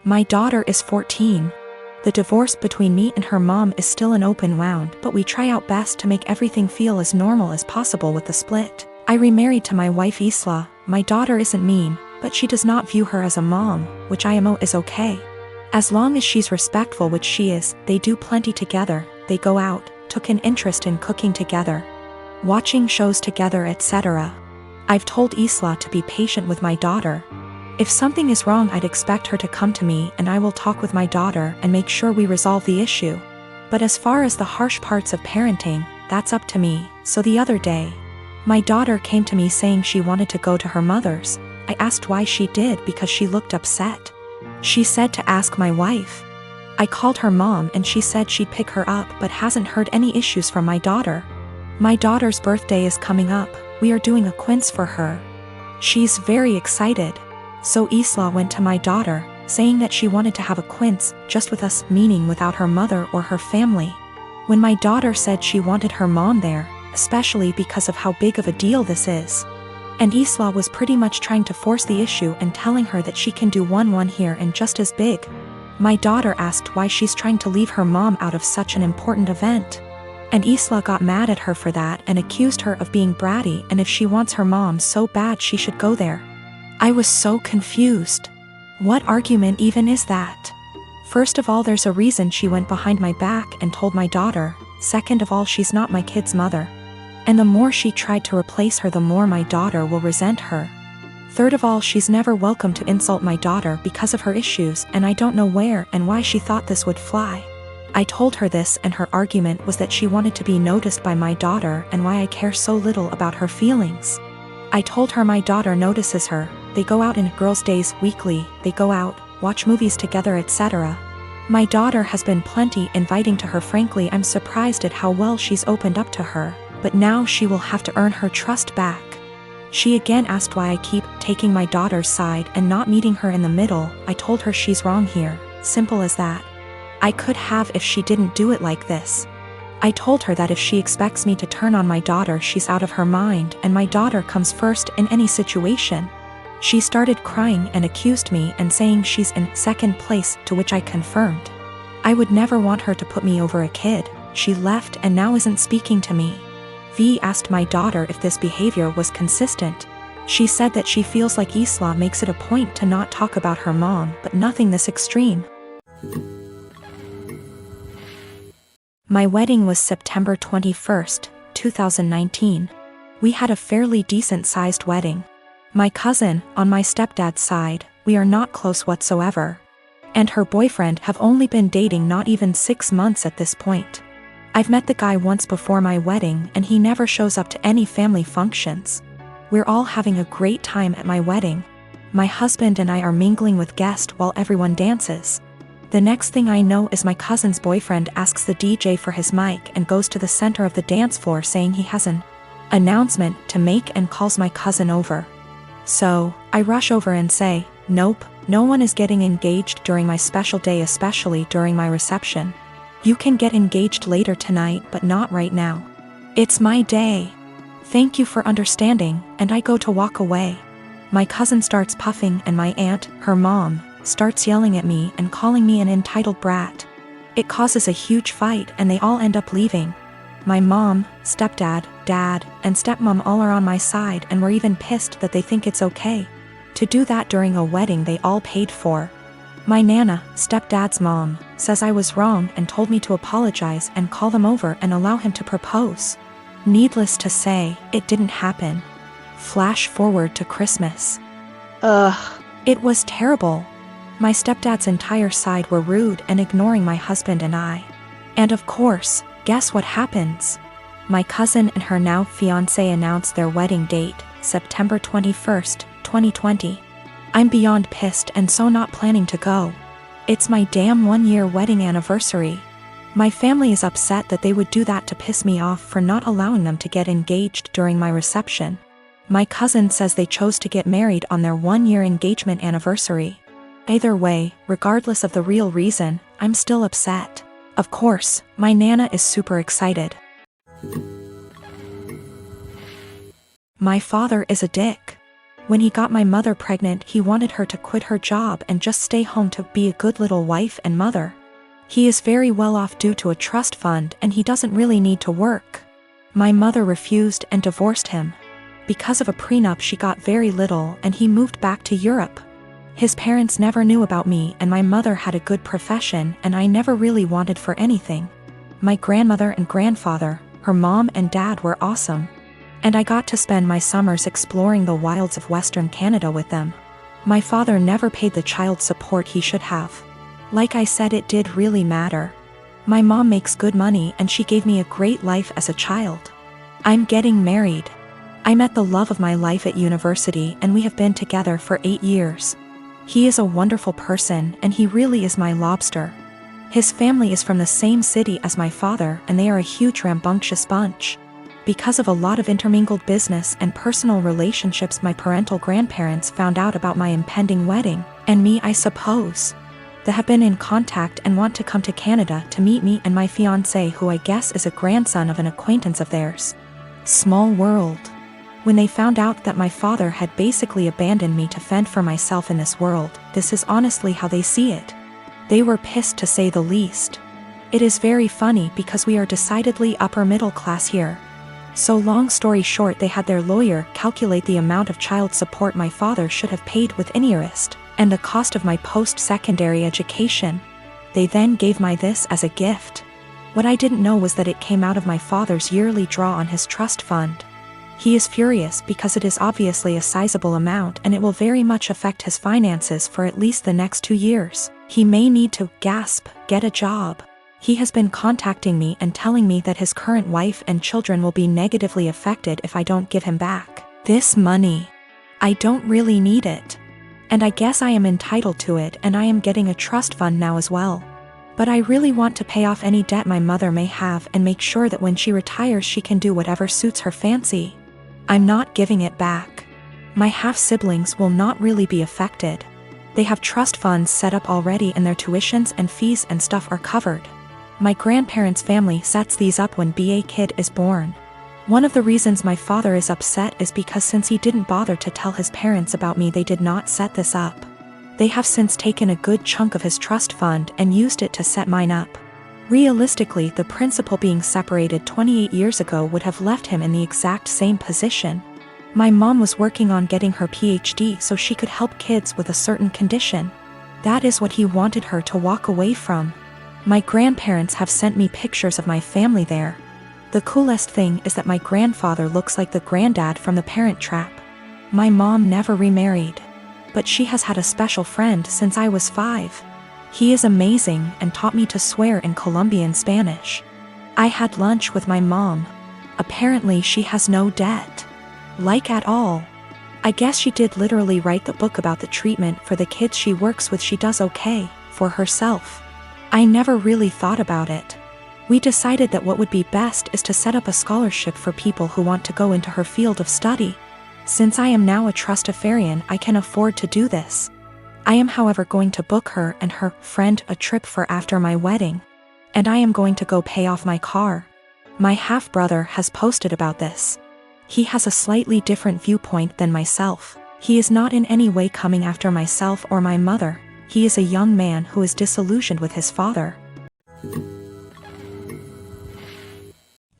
My daughter is 14. The divorce between me and her mom is still an open wound, but we try our best to make everything feel as normal as possible with the split. I remarried to my wife Isla. My daughter isn't mean, but she does not view her as a mom, which IMO is okay. As long as she's respectful, which she is, they do plenty together, they go out, took an interest in cooking together, watching shows together, etc. I've told Isla to be patient with my daughter. If something is wrong, I'd expect her to come to me and I will talk with my daughter and make sure we resolve the issue. But as far as the harsh parts of parenting, that's up to me. So the other day, my daughter came to me saying she wanted to go to her mother's. I asked why she did because she looked upset. She said to ask my wife. I called her mom and she said she'd pick her up but hasn't heard any issues from my daughter. My daughter's birthday is coming up, we are doing a quiz for her. She's very excited. So Isla went to my daughter, saying that she wanted to have a quiz just with us, meaning without her mother or her family. When my daughter said she wanted her mom there, especially because of how big of a deal this is. And Isla was pretty much trying to force the issue and telling her that she can do one here and just as big. My daughter asked why she's trying to leave her mom out of such an important event. And Isla got mad at her for that and accused her of being bratty, and if she wants her mom so bad she should go there. I was so confused. What argument even is that? First of all, there's a reason she went behind my back and told my daughter. Second of all, she's not my kid's mother. And the more she tried to replace her, the more my daughter will resent her. Third of all, she's never welcome to insult my daughter because of her issues, and I don't know where and why she thought this would fly. I told her this, and her argument was that she wanted to be noticed by my daughter and why I care so little about her feelings. I told her my daughter notices her. They go out in girls' days weekly, they go out, watch movies together, etc. My daughter has been plenty inviting to her. Frankly, I'm surprised at how well she's opened up to her, but now she will have to earn her trust back. She again asked why I keep taking my daughter's side and not meeting her in the middle. I told her she's wrong here, simple as that. I could have if she didn't do it like this. I told her that if she expects me to turn on my daughter, she's out of her mind, and my daughter comes first in any situation. She started crying and accused me and saying she's in second place, to which I confirmed. I would never want her to put me over a kid. She left and now isn't speaking to me. V asked my daughter if this behavior was consistent. She said that she feels like Isla makes it a point to not talk about her mom, but nothing this extreme. My wedding was September 21st, 2019. We had a fairly decent-sized wedding. My cousin, on my stepdad's side, we are not close whatsoever. And her boyfriend have only been dating not even 6 months at this point. I've met the guy once before my wedding and he never shows up to any family functions. We're all having a great time at my wedding. My husband and I are mingling with guests while everyone dances. The next thing I know is my cousin's boyfriend asks the DJ for his mic and goes to the center of the dance floor saying he has an announcement to make and calls my cousin over. So, I rush over and say, nope, no one is getting engaged during my special day, especially during my reception. You can get engaged later tonight, but not right now. It's my day. Thank you for understanding, and I go to walk away. My cousin starts puffing and my aunt, her mom, starts yelling at me and calling me an entitled brat. It causes a huge fight and they all end up leaving. My mom, stepdad, dad, and stepmom all are on my side and were even pissed that they think it's okay to do that during a wedding they all paid for. My nana, stepdad's mom, says I was wrong and told me to apologize and call them over and allow him to propose. Needless to say, it didn't happen. Flash forward to Christmas. It was terrible. My stepdad's entire side were rude and ignoring my husband and I. And of course, guess what happens? My cousin and her now fiancé announced their wedding date, September 21st, 2020. I'm beyond pissed and so not planning to go. It's my damn 1-year wedding anniversary. My family is upset that they would do that to piss me off for not allowing them to get engaged during my reception. My cousin says they chose to get married on their 1-year engagement anniversary. Either way, regardless of the real reason, I'm still upset. Of course, my nana is super excited. My father is a dick. When he got my mother pregnant, he wanted her to quit her job and just stay home to be a good little wife and mother. He is very well off due to a trust fund and he doesn't really need to work. My mother refused and divorced him. Because of a prenup, she got very little and he moved back to Europe. His parents never knew about me and my mother had a good profession and I never really wanted for anything. My grandmother and grandfather, her mom and dad were awesome. And I got to spend my summers exploring the wilds of Western Canada with them. My father never paid the child support he should have. Like I said, it did really matter. My mom makes good money and she gave me a great life as a child. I'm getting married. I met the love of my life at university and we have been together for 8 years. He is a wonderful person and he really is my lobster. His family is from the same city as my father and they are a huge rambunctious bunch. Because of a lot of intermingled business and personal relationships, my parental grandparents found out about my impending wedding, and me I suppose. They have been in contact and want to come to Canada to meet me and my fiancé, who I guess is a grandson of an acquaintance of theirs. Small world. When they found out that my father had basically abandoned me to fend for myself in this world, this is honestly how they see it. They were pissed to say the least. It is very funny because we are decidedly upper middle class here. So long story short, they had their lawyer calculate the amount of child support my father should have paid with interest, and the cost of my post-secondary education. They then gave me this as a gift. What I didn't know was that it came out of my father's yearly draw on his trust fund. He is furious because it is obviously a sizable amount and it will very much affect his finances for at least the next 2 years. He may need to, get a job. He has been contacting me and telling me that his current wife and children will be negatively affected if I don't give him back this money. I don't really need it. And I guess I am entitled to it, and I am getting a trust fund now as well. But I really want to pay off any debt my mother may have and make sure that when she retires she can do whatever suits her fancy. I'm not giving it back. My half-siblings will not really be affected. They have trust funds set up already and their tuitions and fees and stuff are covered. My grandparents' family sets these up when a kid is born. One of the reasons my father is upset is because since he didn't bother to tell his parents about me, they did not set this up. They have since taken a good chunk of his trust fund and used it to set mine up. Realistically, the principal being separated 28 years ago would have left him in the exact same position. My mom was working on getting her PhD so she could help kids with a certain condition. That is what he wanted her to walk away from. My grandparents have sent me pictures of my family there. The coolest thing is that my grandfather looks like the granddad from The Parent Trap. My mom never remarried, but she has had a special friend since I was 5. He is amazing and taught me to swear in Colombian Spanish. I had lunch with my mom. Apparently she has no debt. Like at all. I guess she did literally write the book about the treatment for the kids she works with. She does okay for herself. I never really thought about it. We decided that what would be best is to set up a scholarship for people who want to go into her field of study. Since I am now a trustafarian, I can afford to do this. I am however going to book her and her friend a trip for after my wedding. And I am going to go pay off my car. My half-brother has posted about this. He has a slightly different viewpoint than myself. He is not in any way coming after myself or my mother. He is a young man who is disillusioned with his father.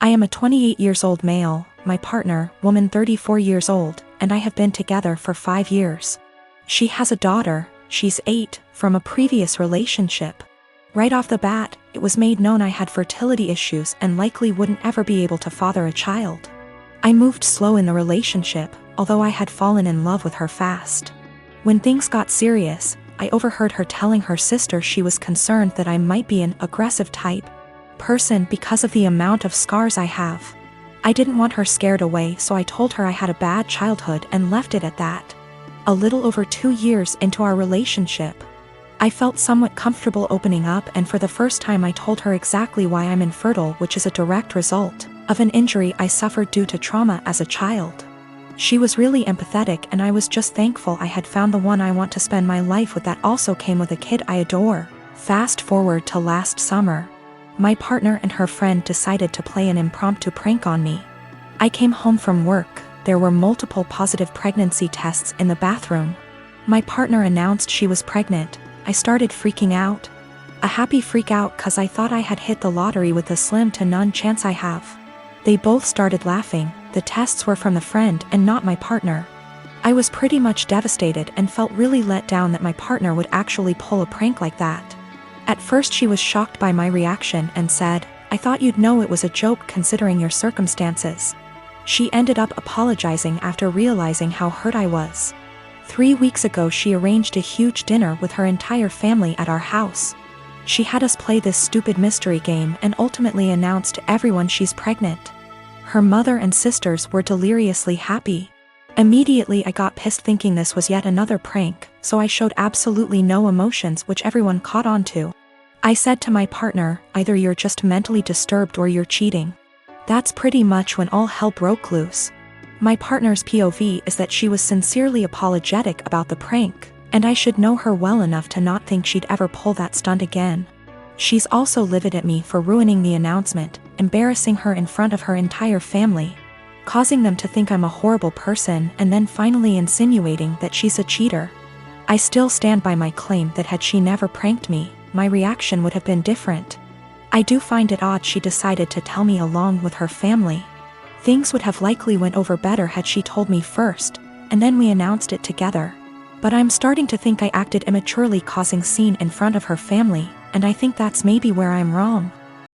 I am a 28 years old male, my partner, woman 34 years old, and I have been together for 5 years. She has a daughter, she's 8, from a previous relationship. Right off the bat, it was made known I had fertility issues and likely wouldn't ever be able to father a child. I moved slow in the relationship, although I had fallen in love with her fast. When things got serious, I overheard her telling her sister she was concerned that I might be an aggressive type person because of the amount of scars I have. I didn't want her scared away, so I told her I had a bad childhood and left it at that. A little over 2 years into our relationship, I felt somewhat comfortable opening up, and for the first time I told her exactly why I'm infertile, which is a direct result of an injury I suffered due to trauma as a child. She was really empathetic and I was just thankful I had found the one I want to spend my life with that also came with a kid I adore. Fast forward to last summer. My partner and her friend decided to play an impromptu prank on me. I came home from work, there were multiple positive pregnancy tests in the bathroom. My partner announced she was pregnant. I started freaking out. A happy freak out cause I thought I had hit the lottery with the slim to none chance I have. They both started laughing. The tests were from the friend and not my partner. I was pretty much devastated and felt really let down that my partner would actually pull a prank like that. At first she was shocked by my reaction and said, "I thought you'd know it was a joke considering your circumstances." She ended up apologizing after realizing how hurt I was. 3 weeks ago she arranged a huge dinner with her entire family at our house. She had us play this stupid mystery game and ultimately announced to everyone she's pregnant. Her mother and sisters were deliriously happy. Immediately I got pissed thinking this was yet another prank, so I showed absolutely no emotions, which everyone caught on to. I said to my partner, "Either you're just mentally disturbed or you're cheating." That's pretty much when all hell broke loose. My partner's POV is that she was sincerely apologetic about the prank, and I should know her well enough to not think she'd ever pull that stunt again. She's also livid at me for ruining the announcement, embarrassing her in front of her entire family, causing them to think I'm a horrible person, and then finally insinuating that she's a cheater. I still stand by my claim that had she never pranked me, my reaction would have been different. I do find it odd she decided to tell me along with her family. Things would have likely went over better had she told me first, and then we announced it together. But I'm starting to think I acted immaturely causing scene in front of her family, and I think that's maybe where I'm wrong.